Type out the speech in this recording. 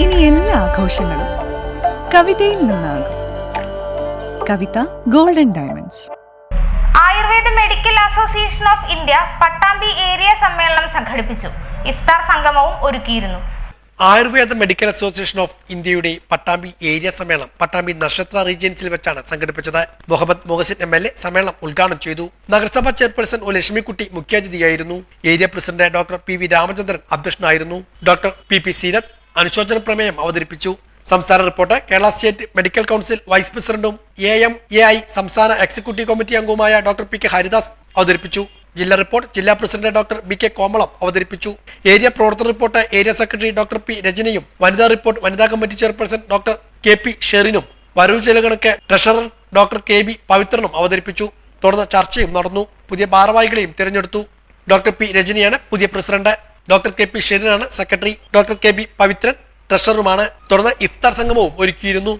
ഇനി എല്ലാ ആഘോഷങ്ങളും കവിതയിൽ നിന്നാകും. Kavitha golden diamonds. Ayurveda medical association of India Pattambi area സമ്മേളനം സംഘടിപ്പിച്ചു. ഇഫ്താർ സംഗമവും ഒരുക്കിയിരുന്നു. ആയുർവേദ മെഡിക്കൽ അസോസിയേഷൻ ഓഫ് ഇന്ത്യയുടെ പട്ടാമ്പി ഏരിയ സമ്മേളനം പട്ടാമ്പി നക്ഷത്ര റീജിയൻസിൽ വെച്ചാണ് സംഘടിപ്പിച്ചത്. മുഹമ്മദ് മുഹസിൻ MLA സമ്മേളനം ഉദ്ഘാടനം ചെയ്തു. നഗരസഭാ ചെയർപേഴ്സൺ ലക്ഷ്മിക്കുട്ടി മുഖ്യാതിഥിയായിരുന്നു. Area president doctor PV Ramachandran അധ്യക്ഷനായിരുന്നു. ഡോക്ടർ PP സീരത്ത് അനുശോചന പ്രമേയം അവതരിപ്പിച്ചു. സംസ്ഥാന report Kerala state medical council vice പ്രസിഡന്റും AMAI സംസ്ഥാന എക്സിക്യൂട്ടീവ് കമ്മിറ്റി അംഗവുമായ ഡോക്ടർ PK ഹരിദാസ് അവതരിപ്പിച്ചു. ജില്ലാ റിപ്പോർട്ട് ജില്ലാ പ്രസിഡന്റ് ഡോക്ടർ BK കോമളം അവതരിപ്പിച്ചു. ഏരിയ പ്രവർത്തന report area secretary doctor P രജനിയും വനിതാ റിപ്പോർട്ട് വനിതാ കമ്മിറ്റി ചെയർപേഴ്സൺ ഡോക്ടർ KP ഷെറിനും വരവ് ചെലവുകണക്ക് ട്രഷറർ ഡോക്ടർ KB പവിത്രനും അവതരിപ്പിച്ചു. തുടർന്ന് ചർച്ചയും നടന്നു. പുതിയ ഭാരവാഹികളെയും തിരഞ്ഞെടുത്തു. ഡോക്ടർ P രജനിയാണ് പുതിയ പ്രസിഡന്റ്. ഡോക്ടർ KP ഷെറിനാണ് സെക്രട്ടറി. ഡോക്ടർ KB പവിത്രൻ ട്രഷററുമാണ്. തുടർന്ന് ഇഫ്താർ സംഗമവും ഒരുക്കിയിരുന്നു.